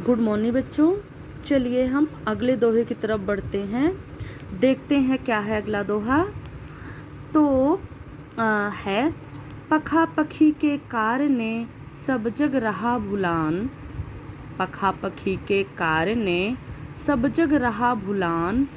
Good morning बच्चों। चलिए हम अगले दोहे की तरफ बढ़ते हैं। देखते हैं क्या है अगला दोहा। तो है पखा पखी के कारणे सब जग रहा भुलान। पखा पखी के कारणे सब जग रहा भुलान।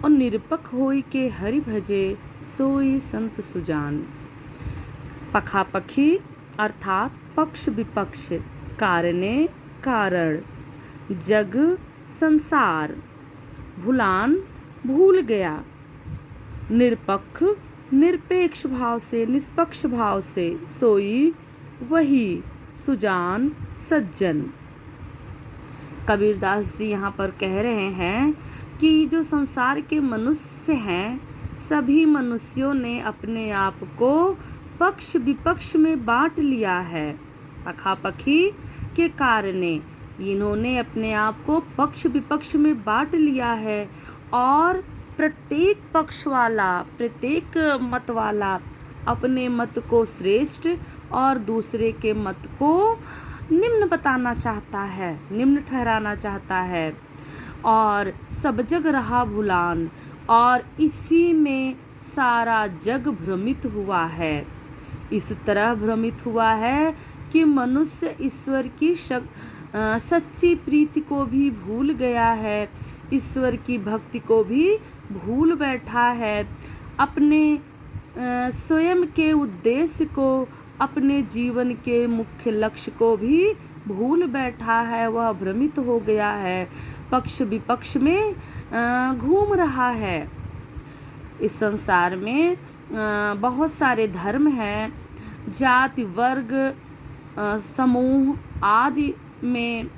और निरपक होई के हरि भजे सोई संत सुजान। पखा पखी अर्थात पक्ष विपक्ष, कारणे कारण, जग संसार, भुलान भूल गया, निरपक्ष निरपेक्ष भाव से निष्पक्ष भाव से, सोई वही, सुजान सज्जन। कबीरदास जी यहाँ पर कह रहे हैं कि जो संसार के मनुष्य हैं, सभी मनुष्यों ने अपने आप को पक्ष विपक्ष में बांट लिया है। पखापखी के कारणे इन्होंने अपने आप को पक्ष विपक्ष में बांट लिया है और प्रत्येक पक्ष वाला, प्रत्येक मत वाला अपने मत को श्रेष्ठ और दूसरे के मत को निम्न बताना चाहता है, निम्न ठहराना चाहता है। और सब जग रहा भुलान, और इसी में सारा जग भ्रमित हुआ है। इस तरह भ्रमित हुआ है कि मनुष्य ईश्वर की सच्ची प्रीति को भी भूल गया है, ईश्वर की भक्ति को भी भूल बैठा है, अपने स्वयं के उद्देश्य को, अपने जीवन के मुख्य लक्ष्य को भी भूल बैठा है। वह भ्रमित हो गया है, पक्ष विपक्ष में घूम रहा है। इस संसार में बहुत सारे धर्म हैं, जाति वर्ग समूह आदि में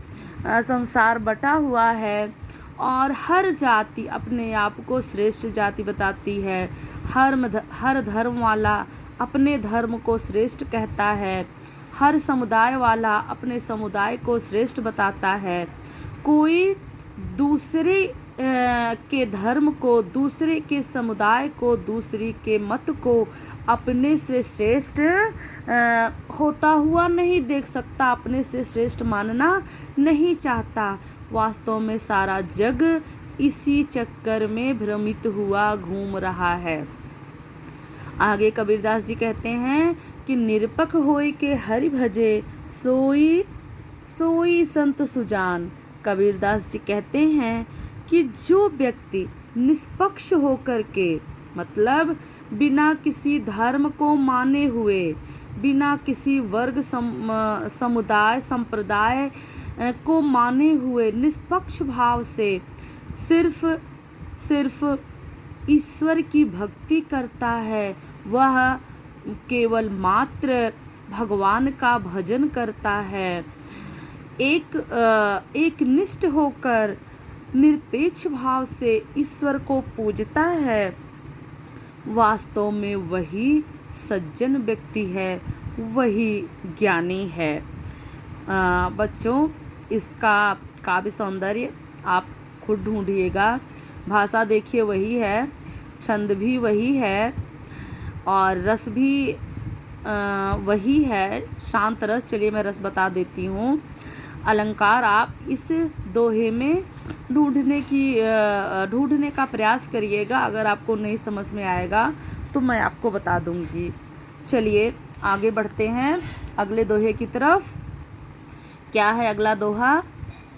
संसार बटा हुआ है और हर जाति अपने आप को श्रेष्ठ जाति बताती है। हर धर्म वाला अपने धर्म को श्रेष्ठ कहता है, हर समुदाय वाला अपने समुदाय को श्रेष्ठ बताता है। कोई दूसरे के धर्म को, दूसरे के समुदाय को, दूसरे के मत को अपने से श्रेष्ठ होता हुआ नहीं देख सकता, अपने से श्रेष्ठ मानना नहीं चाहता। वास्तव में सारा जग इसी चक्कर में भ्रमित हुआ घूम रहा है। आगे कबीरदास जी कहते हैं कि निरपक होय के हरि भजे सोई सोई संत सुजान। कबीरदास जी कहते हैं कि जो व्यक्ति निष्पक्ष होकर के, मतलब बिना किसी धर्म को माने हुए, बिना किसी वर्ग समुदाय संप्रदाय को माने हुए, निष्पक्ष भाव से सिर्फ ईश्वर की भक्ति करता है, वह केवल मात्र भगवान का भजन करता है, एक निष्ठ होकर निरपेक्ष भाव से ईश्वर को पूजता है, वास्तव में वही सज्जन व्यक्ति है, वही ज्ञानी है। बच्चों, इसका काव्य सौंदर्य आप खुद ढूंढिएगा। भाषा देखिए वही है, छंद भी वही है और रस भी वही है, शांत रस। चलिए मैं रस बता देती हूँ। अलंकार आप इस दोहे में ढूंढने का प्रयास करिएगा। अगर आपको नहीं समझ में आएगा तो मैं आपको बता दूंगी। चलिए आगे बढ़ते हैं अगले दोहे की तरफ। क्या है अगला दोहा।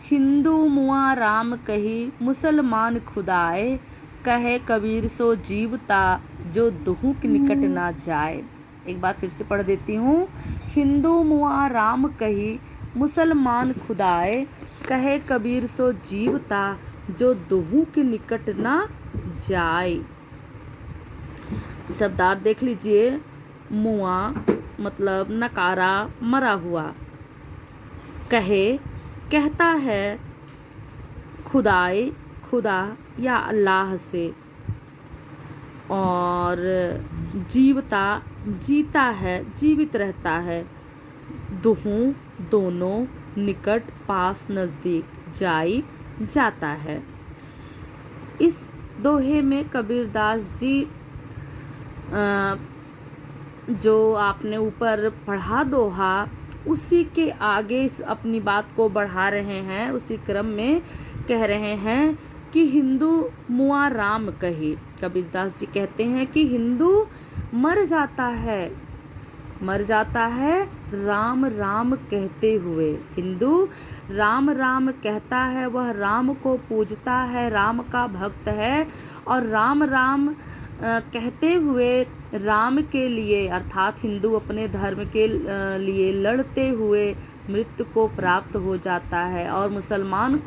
हिंदू मुआ राम कही मुसलमान खुदाए, कहे कबीर सो जीवता जो दुहू के निकट ना जाए। एक बार फिर से पढ़ देती हूँ। हिंदू मुआ राम कही मुसलमान खुदाए, कहे कबीर सो जीवता जो दुहू के निकट ना जाए। शब्दार्थ देख लीजिए। मुआ मतलब नकारा, मरा हुआ। कहे कहता है, खुदाए खुदा या अल्लाह से, और जीवता जीता है, जीवित रहता है, दुहू दोनों, निकट पास नज़दीक, जाई जाता है। इस दोहे में कबीरदास जी जो आपने ऊपर पढ़ा दोहा उसी के आगे अपनी बात को बढ़ा रहे हैं, उसी क्रम में कह रहे हैं कि हिंदू मुआ राम कहे। कबीरदास जी कहते हैं कि हिंदू मर जाता है राम राम कहते हुए। हिंदू राम राम कहता है, वह राम को पूजता है, राम का भक्त है, और राम राम कहते हुए राम के लिए अर्थात हिंदू अपने धर्म के लिए लड़ते हुए मृत्यु को प्राप्त हो जाता है। और मुसलमान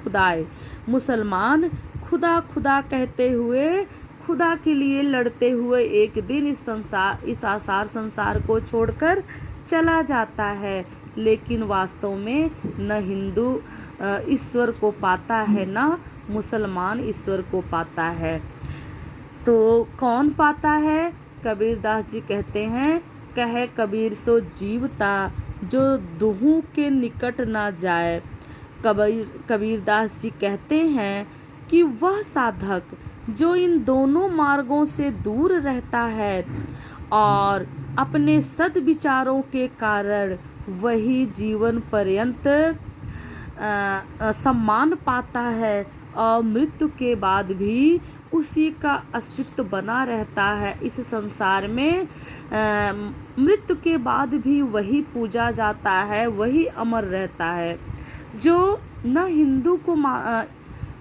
मुसलमान खुदा खुदा कहते हुए, खुदा के लिए लड़ते हुए एक दिन इस आसार संसार को छोड़कर चला जाता है। लेकिन वास्तव में न हिंदू ईश्वर को पाता है, न मुसलमान ईश्वर को पाता है। तो कौन पाता है? कबीरदास जी कहते हैं, कहे कबीर सो जीवता जो दुहू के निकट ना जाए। कबीरदास जी कहते हैं कि वह साधक जो इन दोनों मार्गों से दूर रहता है और अपने सद्विचारों के कारण वही जीवन पर्यंत सम्मान पाता है और मृत्यु के बाद भी उसी का अस्तित्व बना रहता है इस संसार में। मृत्यु के बाद भी वही पूजा जाता है, वही अमर रहता है। जो न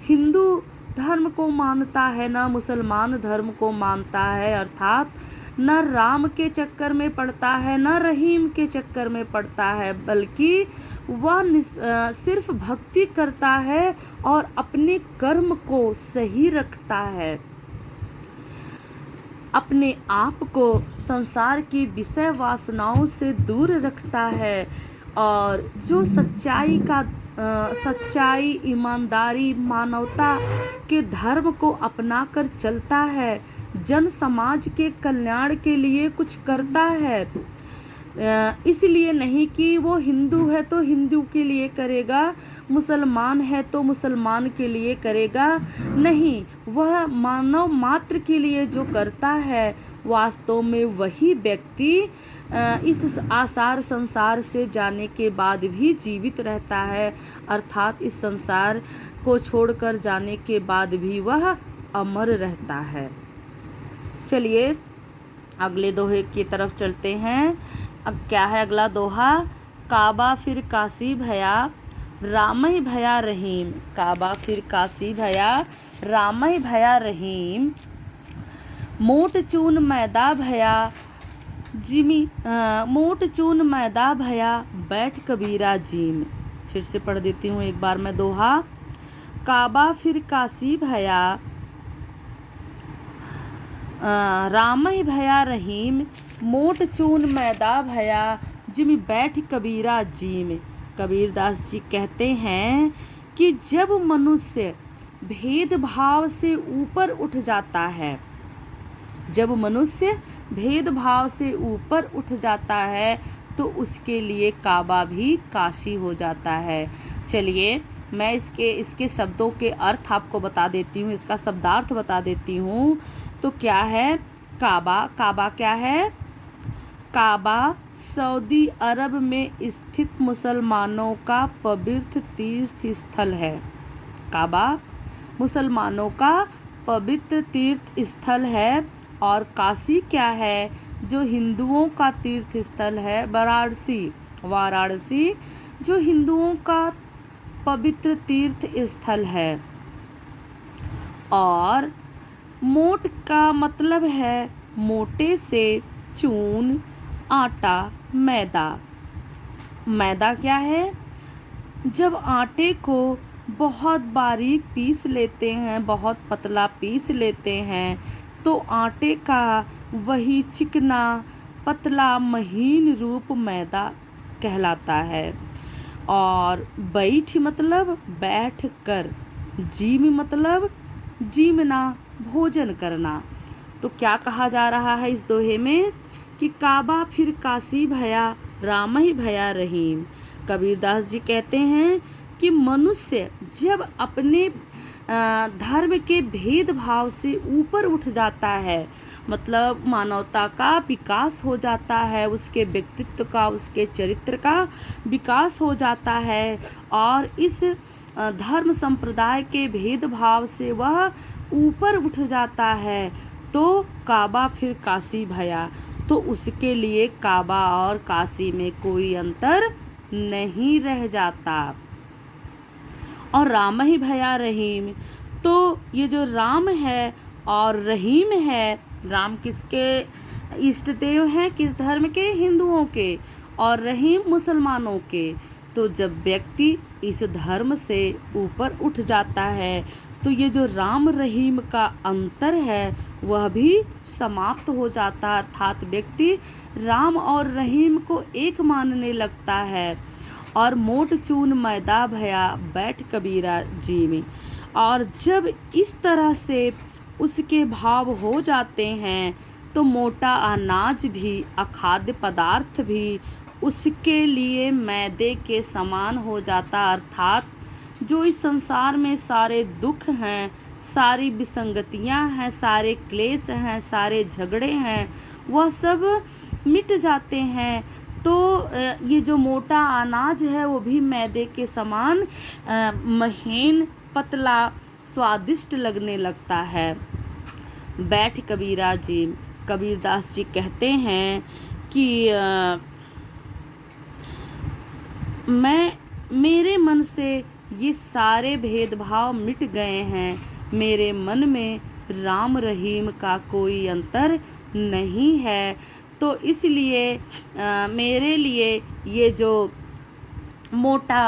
हिंदू धर्म को मानता है, न मुसलमान धर्म को मानता है, अर्थात न राम के चक्कर में पड़ता है, न रहीम के चक्कर में पड़ता है, बल्कि वह सिर्फ भक्ति करता है और अपने कर्म को सही रखता है, अपने आप को संसार की विषय वासनाओं से दूर रखता है, और जो सच्चाई, ईमानदारी, मानवता के धर्म को अपनाकर चलता है, जन समाज के कल्याण के लिए कुछ करता है। इसलिए नहीं कि वो हिंदू है तो हिंदू के लिए करेगा, मुसलमान है तो मुसलमान के लिए करेगा, नहीं, वह मानव मात्र के लिए जो करता है, वास्तव में वही व्यक्ति इस आसार संसार से जाने के बाद भी जीवित रहता है, अर्थात इस संसार को छोड़कर जाने के बाद भी वह अमर रहता है। चलिए अगले दोहे की तरफ चलते हैं। अब क्या है अगला दोहा? काबा फिर काशी भया रामहि भया रहीम। काबा फिर काशी भया रामहि भया रहीम। मोट चून मैदा भया मोट चून मैदा भया बैठ कबीरा जीम। फिर से पढ़ देती हूँ एक बार मैं दोहा। काबा फिर काशी भया रामहि भया रहीम। मोट चून मैदा भया जिम बैठ कबीरा जीम। कबीरदास जी कहते हैं कि जब मनुष्य भेदभाव से ऊपर उठ जाता है, जब मनुष्य भेदभाव से ऊपर उठ जाता है तो उसके लिए काबा भी काशी हो जाता है। चलिए मैं इसके शब्दों के अर्थ आपको बता देती हूँ, इसका शब्दार्थ बता देती हूँ। तो क्या है काबा? काबा क्या है? काबा सऊदी अरब में स्थित मुसलमानों का पवित्र तीर्थ स्थल है। काबा मुसलमानों का पवित्र तीर्थ स्थल है। और काशी क्या है? जो हिंदुओं का तीर्थ स्थल है। वाराणसी जो हिंदुओं का पवित्र तीर्थ स्थल है। और मोट का मतलब है मोटे से, चून आटा, मैदा। मैदा क्या है? जब आटे को बहुत बारीक पीस लेते हैं, बहुत पतला पीस लेते हैं, तो आटे का वही चिकना पतला महीन रूप मैदा कहलाता है। और बैठ मतलब बैठ कर, जीम मतलब जीमना, भोजन करना। तो क्या कहा जा रहा है इस दोहे में कि काबा फिर काशी भया रामहि भया रहीम। कबीरदास जी कहते हैं कि मनुष्य जब अपने धर्म के भेदभाव से ऊपर उठ जाता है मतलब मानवता का विकास हो जाता है, उसके व्यक्तित्व का, उसके चरित्र का विकास हो जाता है। और इस धर्म संप्रदाय के भेदभाव से वह ऊपर उठ जाता है। तो काबा फिर काशी भया, तो उसके लिए काबा और काशी में कोई अंतर नहीं रह जाता। और राम ही भया रहीम, तो ये जो राम है और रहीम है, राम किसके इष्ट देव हैं, किस धर्म के? हिंदुओं के। और रहीम मुसलमानों के। तो जब व्यक्ति इस धर्म से ऊपर उठ जाता है तो ये जो राम रहीम का अंतर है वह भी समाप्त हो जाता है, अर्थात व्यक्ति राम और रहीम को एक मानने लगता है। और मोट चून मैदा भया बैठ कबीरा जी में। और जब इस तरह से उसके भाव हो जाते हैं तो मोटा अनाज भी, अखाद्य पदार्थ भी उसके लिए मैदे के समान हो जाता, अर्थात जो इस संसार में सारे दुख हैं, सारी विसंगतियां हैं, सारे क्लेश हैं, सारे झगड़े हैं, वह सब मिट जाते हैं। तो ये जो मोटा अनाज है वो भी मैदे के समान महीन, पतला, स्वादिष्ट लगने लगता है। बैठ कबीरा जी, कबीरदास जी कहते हैं कि मेरे मन से ये सारे भेदभाव मिट गए हैं, मेरे मन में राम रहीम का कोई अंतर नहीं है। तो इसलिए मेरे लिए ये जो मोटा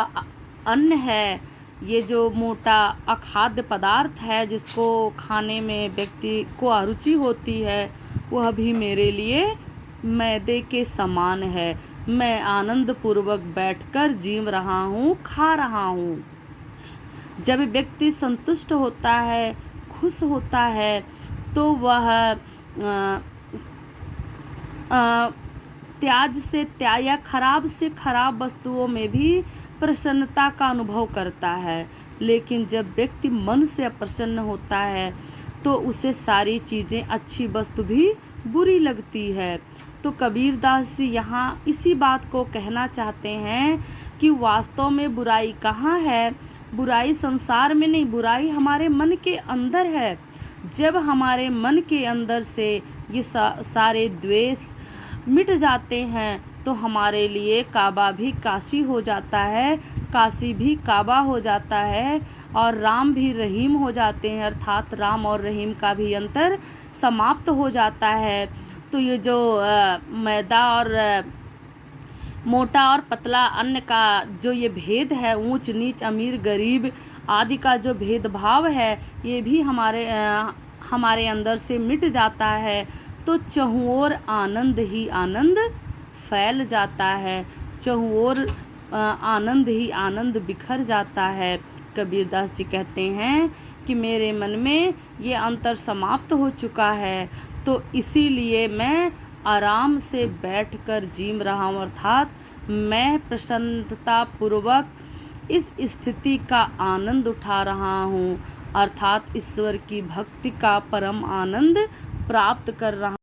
अन्न है, ये जो मोटा अखाद्य पदार्थ है जिसको खाने में व्यक्ति को अरुचि होती है, वह भी मेरे लिए मैदे के समान है। मैं आनंद पूर्वक बैठकर जीव रहा हूँ, खा रहा हूँ। जब व्यक्ति संतुष्ट होता है, खुश होता है, तो वह त्याज से त्याज या खराब से खराब वस्तुओं में भी प्रसन्नता का अनुभव करता है। लेकिन जब व्यक्ति मन से अप्रसन्न होता है तो उसे सारी चीज़ें, अच्छी वस्तु भी बुरी लगती है। तो कबीरदास जी यहाँ इसी बात को कहना चाहते हैं कि वास्तव में बुराई कहाँ है? बुराई संसार में नहीं, बुराई हमारे मन के अंदर है। जब हमारे मन के अंदर से ये सारे द्वेष मिट जाते हैं तो हमारे लिए काबा भी काशी हो जाता है, काशी भी काबा हो जाता है, और राम भी रहीम हो जाते हैं, अर्थात राम और रहीम का भी अंतर समाप्त हो जाता है। तो ये जो मैदा और मोटा और पतला अन्न का जो ये भेद है, ऊंच नीच, अमीर गरीब आदि का जो भेदभाव है, ये भी हमारे अंदर से मिट जाता है। तो चहुओर आनंद ही आनंद फैल जाता है, चहुओर आनंद ही आनंद बिखर जाता है। कबीरदास जी कहते हैं कि मेरे मन में ये अंतर समाप्त हो चुका है, तो इसीलिए मैं आराम से बैठकर जीम रहा हूँ, अर्थात मैं प्रसन्नता पूर्वक इस स्थिति का आनंद उठा रहा हूँ, अर्थात ईश्वर की भक्ति का परम आनंद प्राप्त कर रहा